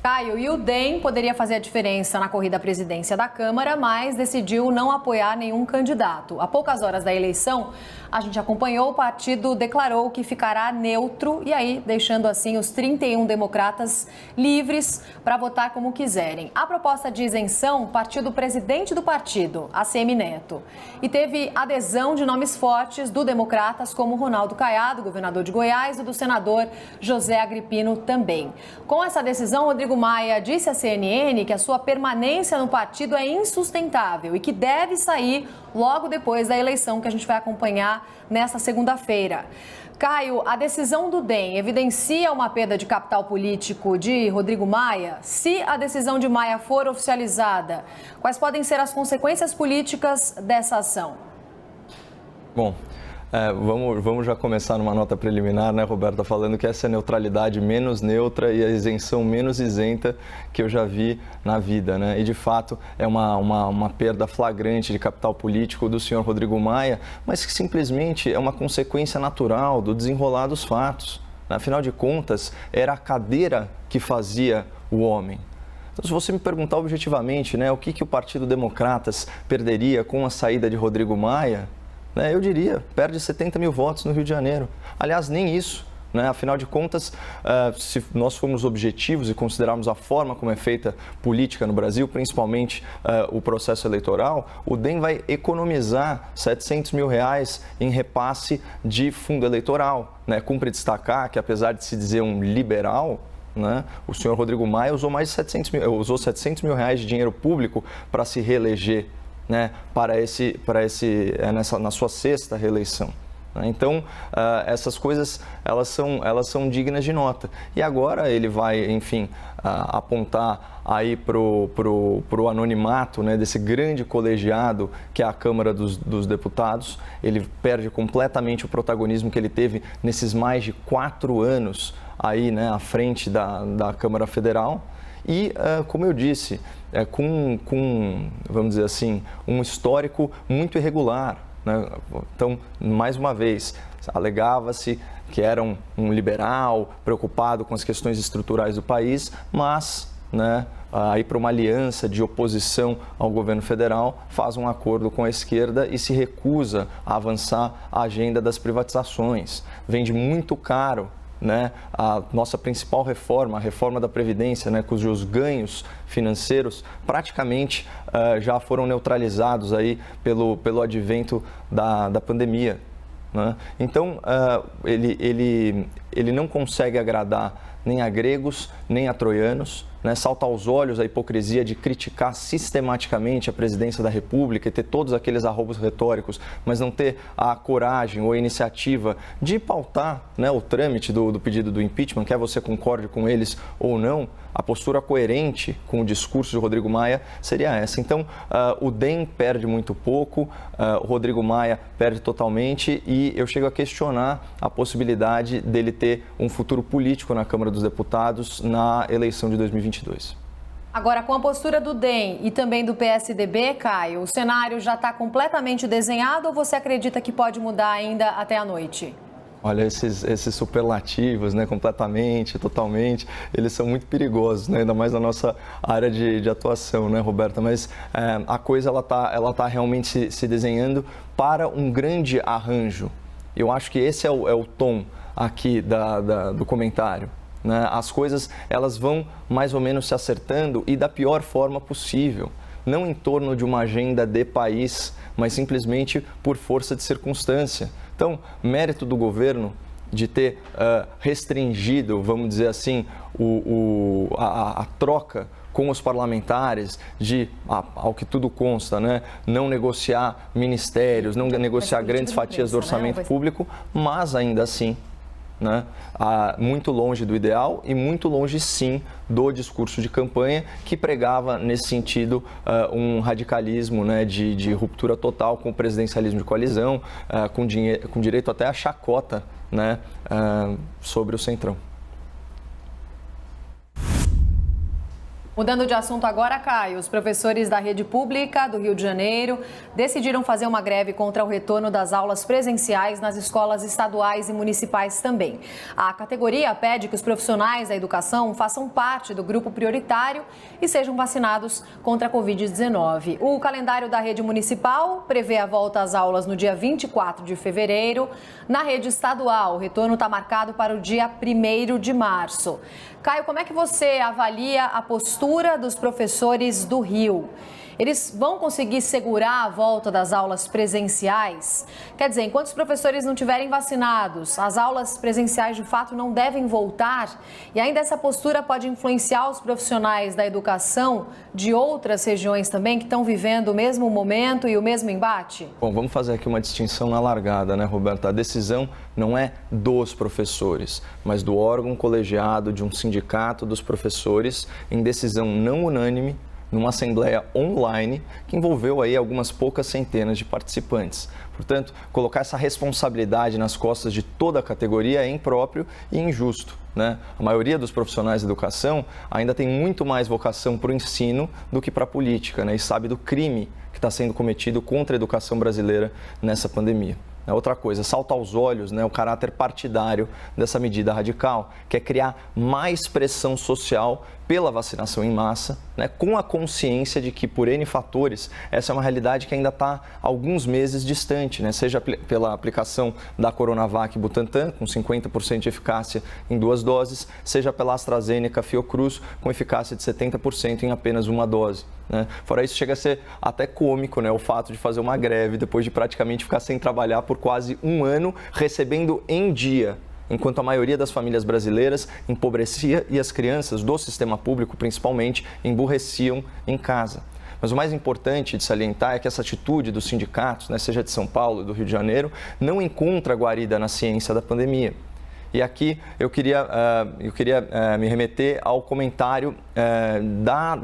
Caio, e o DEM poderia fazer a diferença na corrida à presidência da Câmara, mas decidiu não apoiar nenhum candidato. Há poucas horas da eleição, a gente acompanhou, o partido declarou que ficará neutro e aí deixando assim os 31 democratas livres para votar como quiserem. A proposta de isenção partiu do presidente do partido, ACM Neto, e teve adesão de nomes fortes do Democratas como Ronaldo Caiado, governador de Goiás, e do senador José Agripino também. Com essa decisão, Rodrigo Maia disse à CNN que a sua permanência no partido é insustentável e que deve sair logo depois da eleição que a gente vai acompanhar nesta segunda-feira. Caio, a decisão do DEM evidencia uma perda de capital político de Rodrigo Maia? Se a decisão de Maia for oficializada, quais podem ser as consequências políticas dessa ação? Bom, vamos já começar numa nota preliminar, né, Roberta, falando que essa é a neutralidade menos neutra e a isenção menos isenta que eu já vi na vida, né? E, de fato, é uma perda flagrante de capital político do senhor Rodrigo Maia, mas que simplesmente é uma consequência natural do desenrolar dos fatos. Afinal de contas, era a cadeira que fazia o homem. Então, se você me perguntar objetivamente, né, o que o Partido Democratas perderia com a saída de Rodrigo Maia, eu diria, perde 70 mil votos no Rio de Janeiro. Aliás, nem isso. Afinal de contas, se nós formos objetivos e considerarmos a forma como é feita política no Brasil, principalmente o processo eleitoral, o DEM vai economizar 700 mil reais em repasse de fundo eleitoral. Cumpre destacar que, apesar de se dizer um liberal, o senhor Rodrigo Maia usou mais de 700 mil reais de dinheiro público para se reeleger. Na sua sexta reeleição. Então, essas coisas elas são dignas de nota. E agora ele vai, enfim, apontar aí pro anonimato, desse grande colegiado que é a Câmara dos Deputados. Ele perde completamente o protagonismo que ele teve nesses mais de 4 anos aí, à frente da Câmara Federal. E, como eu disse, vamos dizer assim, um histórico muito irregular. Então, mais uma vez, alegava-se que era um liberal preocupado com as questões estruturais do país, mas, aí para uma aliança de oposição ao governo federal, faz um acordo com a esquerda e se recusa a avançar a agenda das privatizações. Vende muito caro a nossa principal reforma, a reforma da Previdência, cujos ganhos financeiros praticamente já foram neutralizados aí pelo advento da pandemia. Então, ele não consegue agradar nem a gregos, nem a troianos. Salta aos olhos a hipocrisia de criticar sistematicamente a presidência da República e ter todos aqueles arroubos retóricos, mas não ter a coragem ou a iniciativa de pautar o trâmite do pedido do impeachment, quer você concorde com eles ou não. A postura coerente com o discurso de Rodrigo Maia seria essa. Então, o DEM perde muito pouco, o Rodrigo Maia perde totalmente e eu chego a questionar a possibilidade dele ter um futuro político na Câmara dos Deputados na eleição de 2022. Agora, com a postura do DEM e também do PSDB, Caio, o cenário já está completamente desenhado ou você acredita que pode mudar ainda até a noite? Olha, esses superlativos, completamente, totalmente, eles são muito perigosos, ainda mais na nossa área de atuação, Roberta? Mas a coisa ela tá realmente se desenhando para um grande arranjo. Eu acho que esse é o tom aqui do comentário. As coisas elas vão mais ou menos se acertando e da pior forma possível. Não em torno de uma agenda de país, mas simplesmente por força de circunstância. Então, mérito do governo de ter restringido, vamos dizer assim, a troca com os parlamentares, ao que tudo consta, não negociar ministérios, não negociar grandes fatias do orçamento público, mas ainda assim, muito longe do ideal e muito longe, sim, do discurso de campanha que pregava, nesse sentido, um radicalismo de ruptura total com o presidencialismo de coalizão, com direito até a chacota sobre o Centrão. Mudando de assunto agora, Caio, os professores da rede pública do Rio de Janeiro decidiram fazer uma greve contra o retorno das aulas presenciais nas escolas estaduais e municipais também. A categoria pede que os profissionais da educação façam parte do grupo prioritário e sejam vacinados contra a Covid-19. O calendário da rede municipal prevê a volta às aulas no dia 24 de fevereiro. Na rede estadual, o retorno está marcado para o dia 1º de março. Caio, como é que você avalia a postura dos professores do Rio? Eles vão conseguir segurar a volta das aulas presenciais? Quer dizer, enquanto os professores não estiverem vacinados, as aulas presenciais de fato não devem voltar? E ainda essa postura pode influenciar os profissionais da educação de outras regiões também que estão vivendo o mesmo momento e o mesmo embate? Bom, vamos fazer aqui uma distinção na largada, né, Roberta? A decisão não é dos professores, mas do órgão colegiado de um sindicato dos professores em decisão não unânime, numa assembleia online que envolveu aí algumas poucas centenas de participantes. Portanto, colocar essa responsabilidade nas costas de toda a categoria é impróprio e injusto, né? A maioria dos profissionais da educação ainda tem muito mais vocação para o ensino do que para a política, né? E sabe do crime que está sendo cometido contra a educação brasileira nessa pandemia. Outra coisa, salta aos olhos, né, o caráter partidário dessa medida radical, que é criar mais pressão social pela vacinação em massa, né, com a consciência de que, por N fatores, essa é uma realidade que ainda está alguns meses distante, né, seja pela aplicação da Coronavac Butantan, com 50% de eficácia em 2 doses, seja pela AstraZeneca Fiocruz, com eficácia de 70% em apenas 1 dose. Né? Fora isso, chega a ser até cômico, né, o fato de fazer uma greve depois de praticamente ficar sem trabalhar por quase 1 ano, recebendo em dia, enquanto a maioria das famílias brasileiras empobrecia e as crianças do sistema público, principalmente, emburreciam em casa. Mas o mais importante de salientar é que essa atitude dos sindicatos, né, seja de São Paulo ou do Rio de Janeiro, não encontra guarida na ciência da pandemia. E aqui eu queria me remeter ao comentário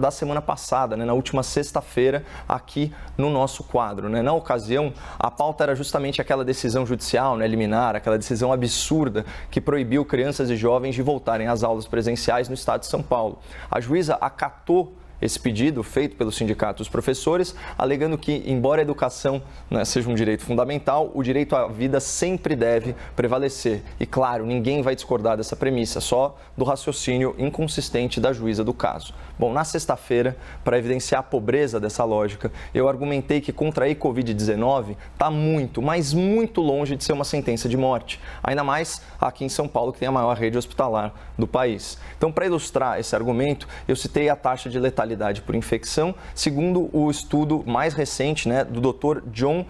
da semana passada, né, na última sexta-feira, aqui no nosso quadro. Né? Na ocasião, a pauta era justamente aquela decisão judicial, né, liminar, aquela decisão absurda que proibiu crianças e jovens de voltarem às aulas presenciais no estado de São Paulo. A juíza acatou esse pedido feito pelo sindicato dos professores, alegando que, embora a educação, né, seja um direito fundamental, o direito à vida sempre deve prevalecer. E, claro, ninguém vai discordar dessa premissa, só do raciocínio inconsistente da juíza do caso. Bom, na sexta-feira, para evidenciar a pobreza dessa lógica, eu argumentei que contrair Covid-19 está muito, mas muito longe de ser uma sentença de morte. Ainda mais aqui em São Paulo, que tem a maior rede hospitalar do país. Então, para ilustrar esse argumento, eu citei a taxa de letalidade por infecção, segundo o estudo mais recente, né, do Dr. John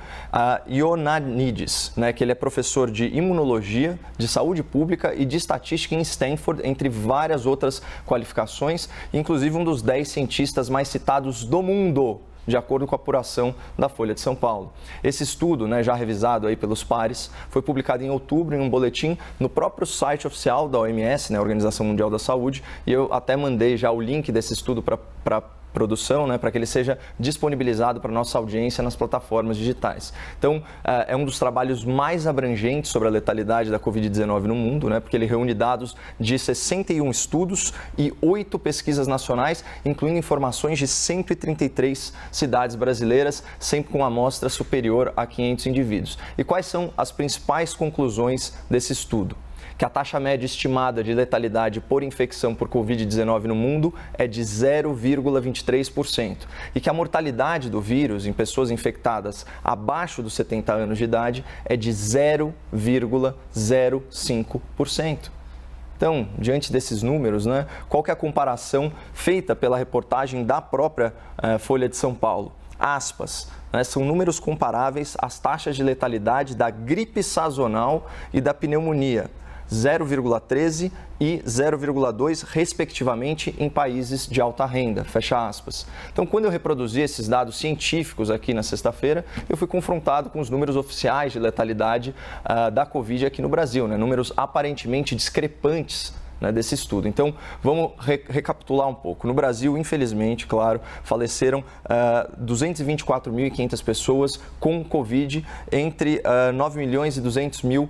Ioannidis, né, que ele é professor de imunologia, de saúde pública e de estatística em Stanford, entre várias outras qualificações, inclusive um dos 10 cientistas mais citados do mundo, de acordo com a apuração da Folha de São Paulo. Esse estudo, né, já revisado aí pelos pares, foi publicado em outubro em um boletim no próprio site oficial da OMS, né, Organização Mundial da Saúde, e eu até mandei já o link desse estudo para produção, né, para que ele seja disponibilizado para a nossa audiência nas plataformas digitais. Então, é um dos trabalhos mais abrangentes sobre a letalidade da Covid-19 no mundo, né, porque ele reúne dados de 61 estudos e 8 pesquisas nacionais, incluindo informações de 133 cidades brasileiras, sempre com amostra superior a 500 indivíduos. E quais são as principais conclusões desse estudo? Que a taxa média estimada de letalidade por infecção por Covid-19 no mundo é de 0,23% e que a mortalidade do vírus em pessoas infectadas abaixo dos 70 anos de idade é de 0,05%. Então, diante desses números, né, qual que é a comparação feita pela reportagem da própria Folha de São Paulo? Aspas. São números comparáveis às taxas de letalidade da gripe sazonal e da pneumonia, 0,13 e 0,2, respectivamente, em países de alta renda, fecha aspas. Então, quando eu reproduzi esses dados científicos aqui na sexta-feira, eu fui confrontado com os números oficiais de letalidade da Covid aqui no Brasil, né? Números aparentemente discrepantes né, desse estudo. Então, vamos recapitular um pouco. No Brasil, infelizmente, claro, faleceram 224.500 pessoas com Covid, entre 9 milhões e 200 mil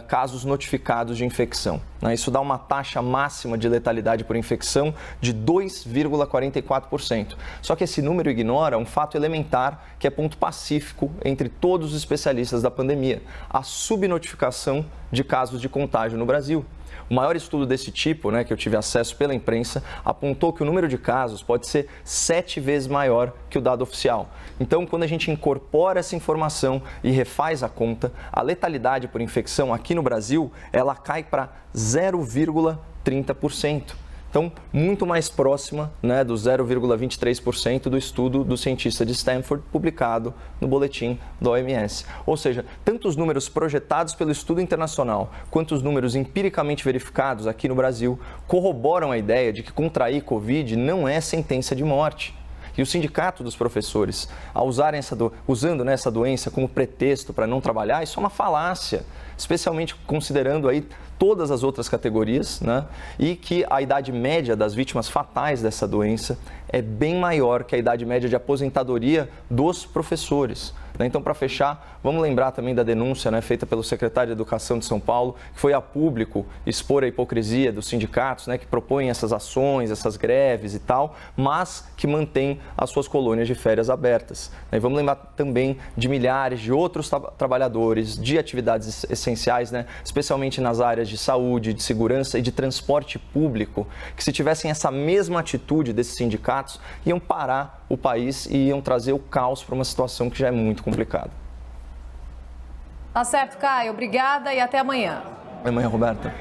casos notificados de infecção. Né? Isso dá uma taxa máxima de letalidade por infecção de 2,44%. Só que esse número ignora um fato elementar, que é ponto pacífico entre todos os especialistas da pandemia: a subnotificação de casos de contágio no Brasil. O maior estudo desse tipo, né, que eu tive acesso pela imprensa, apontou que o número de casos pode ser 7 vezes maior que o dado oficial. Então, quando a gente incorpora essa informação e refaz a conta, a letalidade por infecção aqui no Brasil, ela cai para 0,30%. Então, muito mais próxima, né, do 0,23% do estudo do cientista de Stanford, publicado no boletim da OMS. Ou seja, tanto os números projetados pelo estudo internacional, quanto os números empiricamente verificados aqui no Brasil, corroboram a ideia de que contrair Covid não é sentença de morte. E o sindicato dos professores, ao usando essa doença como pretexto para não trabalhar, isso é uma falácia, especialmente considerando aí todas as outras categorias, né? E que a idade média das vítimas fatais dessa doença é bem maior que a idade média de aposentadoria dos professores. Então, para fechar, vamos lembrar também da denúncia, né, feita pelo secretário de Educação de São Paulo, que foi a público expor a hipocrisia dos sindicatos, né, que propõem essas ações, essas greves e tal, mas que mantêm as suas colônias de férias abertas. E vamos lembrar também de milhares de outros trabalhadores de atividades essenciais, né, especialmente nas áreas de saúde, de segurança e de transporte público, que se tivessem essa mesma atitude desses sindicatos, iam parar o país e iam trazer o caos para uma situação que já é muito complicada. Tá certo, Caio. Obrigada e até amanhã. Até amanhã, Roberta.